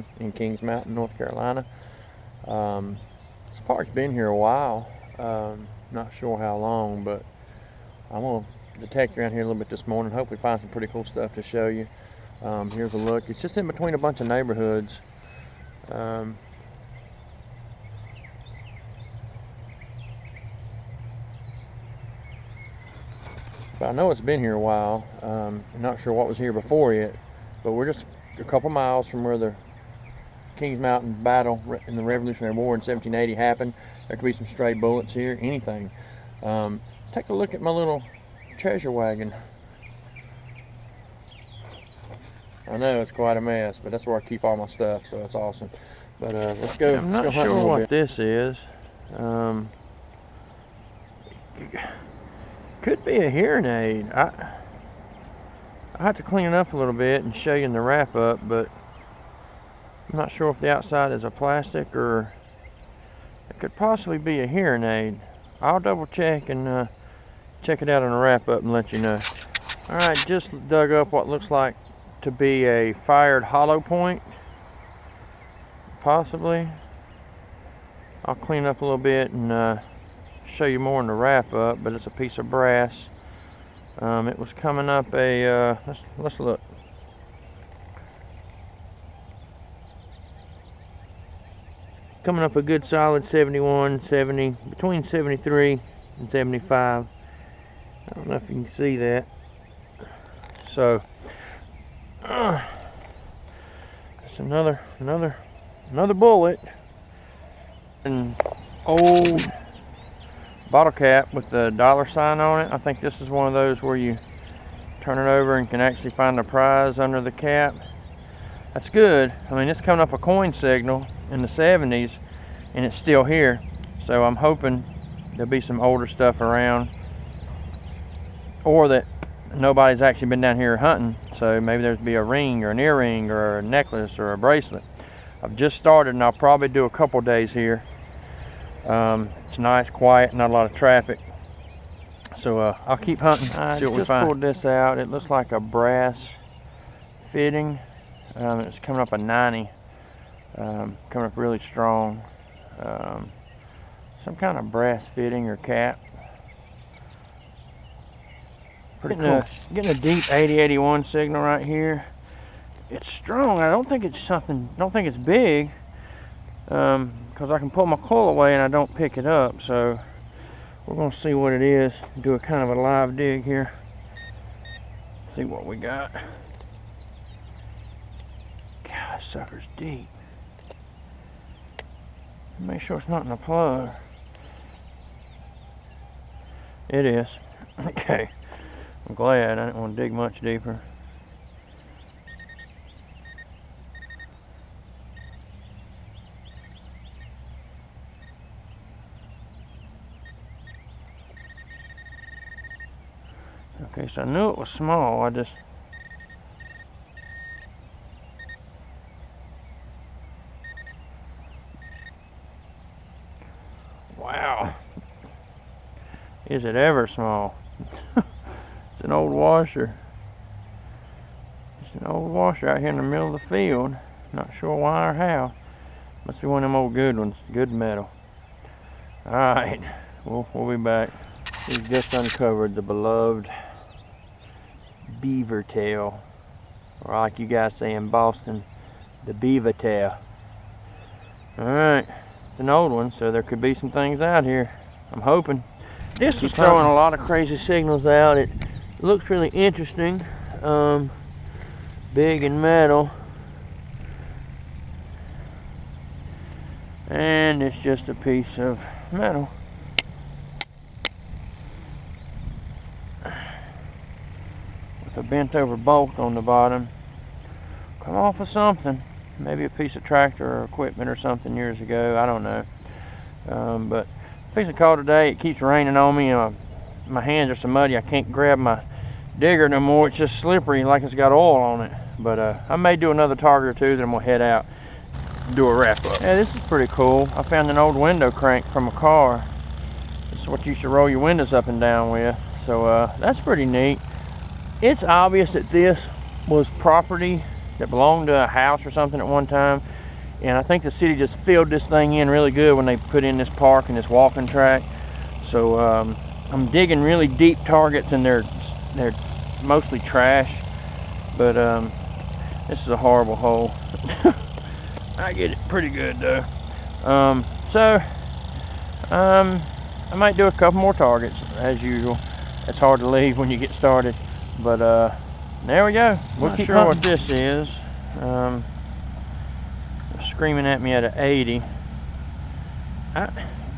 farm in Kings Mountain, North Carolina. This park's been here a while. Not sure how long, but I'm gonna detect around here a little bit this morning. Hopefully find some pretty cool stuff to show you. Here's a look. It's just in between a bunch of neighborhoods. But I know it's been here a while. I'm not sure what was here before it, but we're just a couple miles from where the Kings Mountain battle in the Revolutionary War in 1780 happened. There could be some stray bullets here, anything. Take a look at my little treasure wagon. I know it's quite a mess, but that's where I keep all my stuff, so it's awesome. But let's go. I'm not sure what this is. Could be a hearing aid. I have to clean it up a little bit and show you in the wrap up, but I'm not sure if the outside is a plastic or it could possibly be a hearing aid. I'll double check and check it out on the wrap up and let you know. All right, just dug up what looks like to be a fired hollow point, possibly. I'll clean up a little bit and show you more in the wrap up, but it's a piece of brass. It was coming up a let's look. Coming up a good solid 71, 70, between 73 and 75. I don't know if you can see that. So it's another bullet. An old bottle cap with the dollar sign on it. I think this is one of those where you turn it over and can actually find the prize under the cap. That's good. I mean, it's coming up a coin signal in the 70s and it's still here. So I'm hoping there'll be some older stuff around, or that nobody's actually been down here hunting. So maybe there'll be a ring or an earring or a necklace or a bracelet. I've just started and I'll probably do a couple days here. It's nice, quiet, not a lot of traffic. So I'll keep hunting, see what we find. I just pulled this out. It looks like a brass fitting. It's coming up a 90. Coming up really strong. Some kind of brass fitting or cap. Pretty cool. Getting a deep 8081 signal right here. It's strong. I don't think it's something, don't think it's big. Because I can pull my coil away and I don't pick it up. So we're gonna see what it is. Do a kind of a live dig here. See what we got. God, this sucker's deep. Make sure it's not in the plug. It is. Okay. I'm glad. I didn't want to dig much deeper. Okay, so I knew it was small. I just... Wow. Is it ever small? It's an old washer. It's an old washer out here in the middle of the field. Not sure why or how. Must be one of them old good ones. Good metal. Alright. We'll be back. We've just uncovered the beloved beaver tail, or like you guys say in Boston, the beaver tail. Alright, it's an old one, so there could be some things out here. I'm hoping. This is throwing a lot of crazy signals out. It looks really interesting. Big and metal. And it's just a piece of metal. A bent over bolt on the bottom. Come off of something, maybe a piece of tractor or equipment or something years ago, I don't know. But I'm fixing to call today. It keeps raining on me and my hands are so muddy I can't grab my digger no more. It's just slippery like it's got oil on it. But I may do another target or two, then I'm gonna head out and do a wrap up. Yeah, this is pretty cool. I found an old window crank from a car. This is what you used to roll your windows up and down with. So that's pretty neat. It's obvious that this was property that belonged to a house or something at one time. And I think the city just filled this thing in really good when they put in this park and this walking track. So I'm digging really deep targets, and they're mostly trash. But this is a horrible hole. I get it pretty good though. I might do a couple more targets as usual. It's hard to leave when you get started, but there we go. We'll keep sure what this is. Screaming at me at an 80.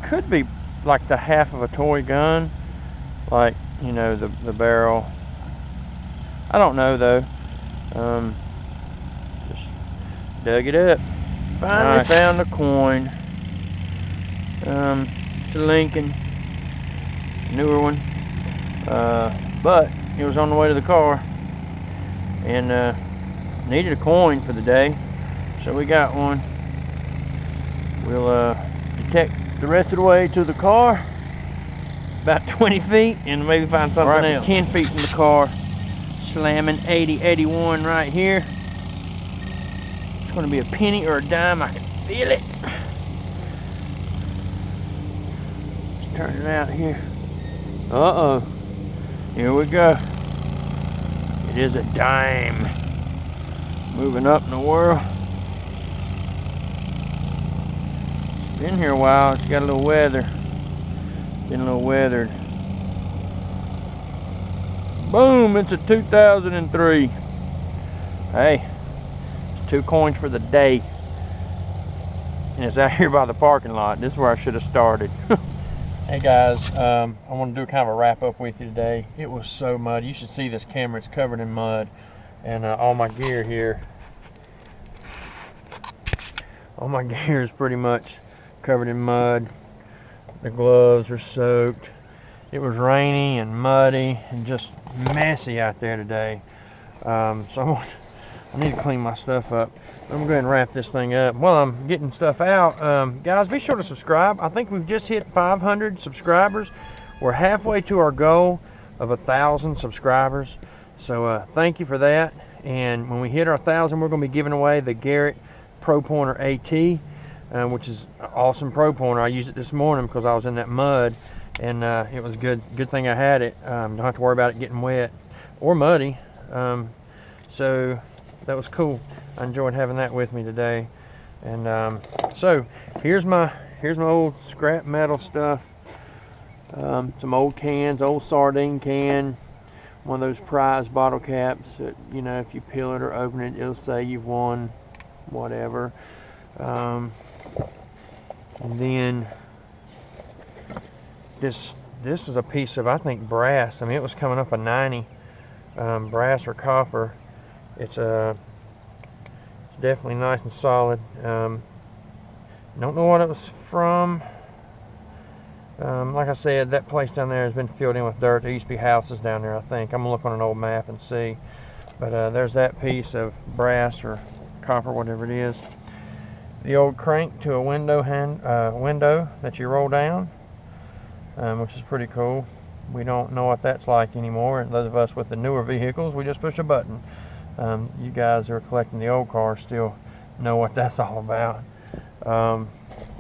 Could be like the half of a toy gun, like, you know, the barrel. I don't know though. Just dug it up. Finally found the coin. It's a Lincoln, newer one, but it was on the way to the car, and needed a coin for the day, so we got one. We'll detect the rest of the way to the car, about 20 feet, and maybe find something else. 10 feet from the car, slamming 8081 right here. It's going to be a penny or a dime. I can feel it. Let's turn it out here. Uh-oh. Here we go. It is a dime. Moving up in the world. It's been here a while. It's got a little weather. Been a little weathered. Boom! It's a 2003. Hey, it's 2 coins for the day. And it's out here by the parking lot. This is where I should have started. Hey guys, I want to do kind of a wrap up with you today. It was so muddy. You should see this camera. It's covered in mud. And all my gear here. All my gear is pretty much covered in mud. The gloves are soaked. It was rainy and muddy and just messy out there today. So I need to clean my stuff up. I'm going to go ahead and wrap this thing up. While I'm getting stuff out, guys, be sure to subscribe. I think we've just hit 500 subscribers. We're halfway to our goal of 1,000 subscribers. So thank you for that. And when we hit our 1,000, we're going to be giving away the Garrett Pro Pointer AT, which is an awesome pro pointer. I used it this morning because I was in that mud, and it was good. Good thing I had it. Don't have to worry about it getting wet or muddy. So that was cool. I enjoyed having that with me today. And so here's my old scrap metal stuff. Some old cans, old sardine can, one of those prize bottle caps that, you know, if you peel it or open it, it'll say you've won whatever. And then this is a piece of, I think, brass. I mean, it was coming up a 90, brass or copper. It's definitely nice and solid. Don't know what it was from. Like I said, that place down there has been filled in with dirt. There used to be houses down there, I think. I'm gonna look on an old map and see. But there's that piece of brass or copper, whatever it is. The old crank to a window that you roll down, which is pretty cool. We don't know what that's like anymore. Those of us with the newer vehicles, we just push a button. You guys who are collecting the old cars still know what that's all about.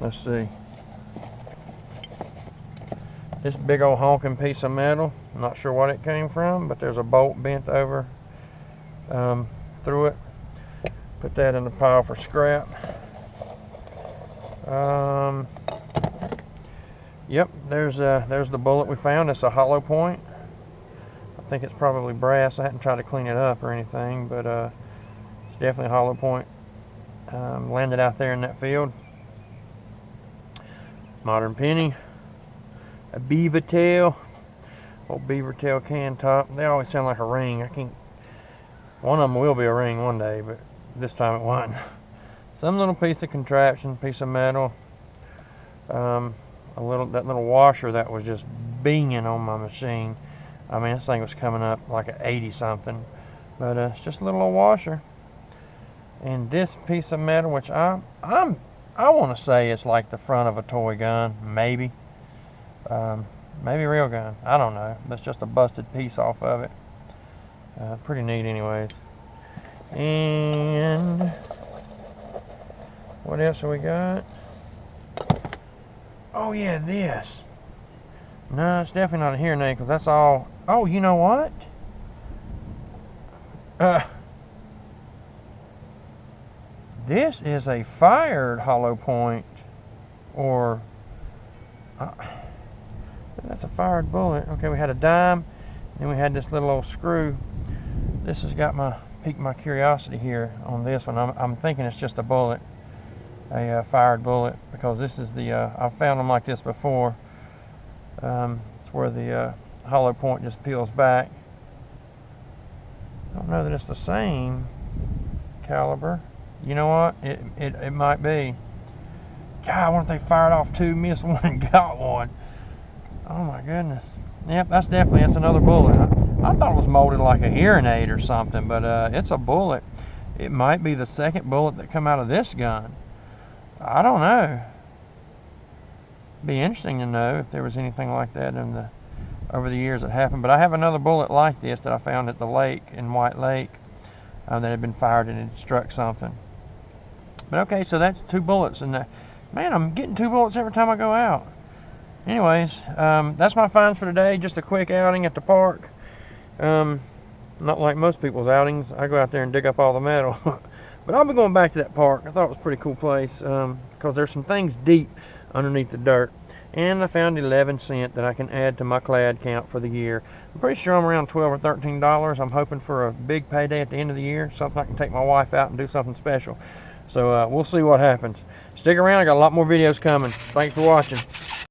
Let's see. This big old honking piece of metal, I'm not sure what it came from, but there's a bolt bent over through it. Put that in the pile for scrap. Yep, there's the bullet we found. It's a hollow point. I think it's probably brass. I hadn't tried to clean it up or anything, but it's definitely a hollow point. Landed out there in that field. Modern penny. A beaver tail. Old beaver tail can top. They always sound like a ring. One of them will be a ring one day, but this time it wasn't. Some little piece of contraption, piece of metal. That little washer that was just binging on my machine. I mean, this thing was coming up like an 80 something, but it's just a little old washer. And this piece of metal, which I want to say it's like the front of a toy gun, maybe a real gun. I don't know. That's just a busted piece off of it. Pretty neat, anyways. And What else have we got? Oh yeah, this. No, it's definitely not a hearing aid because that's all. Oh, you know what? This is a fired hollow point, or that's a fired bullet. Okay, we had a dime, then we had this little old screw. This has got piqued my curiosity here on this one. I'm thinking it's just a bullet, a fired bullet, because this is the I've found them like this before. It's where the hollow point just peels back. I don't know that it's the same caliber. You know what? It might be. God, I wonder if they fired off two, missed one, and got one. Oh my goodness. Yep, that's another bullet. I thought it was molded like a hearing aid or something, but it's a bullet. It might be the second bullet that come out of this gun. I don't know. Be interesting to know if there was anything like that over the years that happened. But I have another bullet like this that I found at the lake in White Lake that had been fired and it struck something. But okay, so that's 2 bullets, and man, I'm getting 2 bullets every time I go out. Anyways, that's my finds for today. Just a quick outing at the park. Not like most people's outings. I go out there and dig up all the metal. But I'll be going back to that park. I thought it was a pretty cool place because there's some things deep underneath the dirt. And I found 11 cents that I can add to my clad count for the year. I'm pretty sure I'm around $12 or $13. I'm hoping for a big payday at the end of the year, something I can take my wife out and do something special. So we'll see what happens. Stick around, I got a lot more videos coming. Thanks for watching.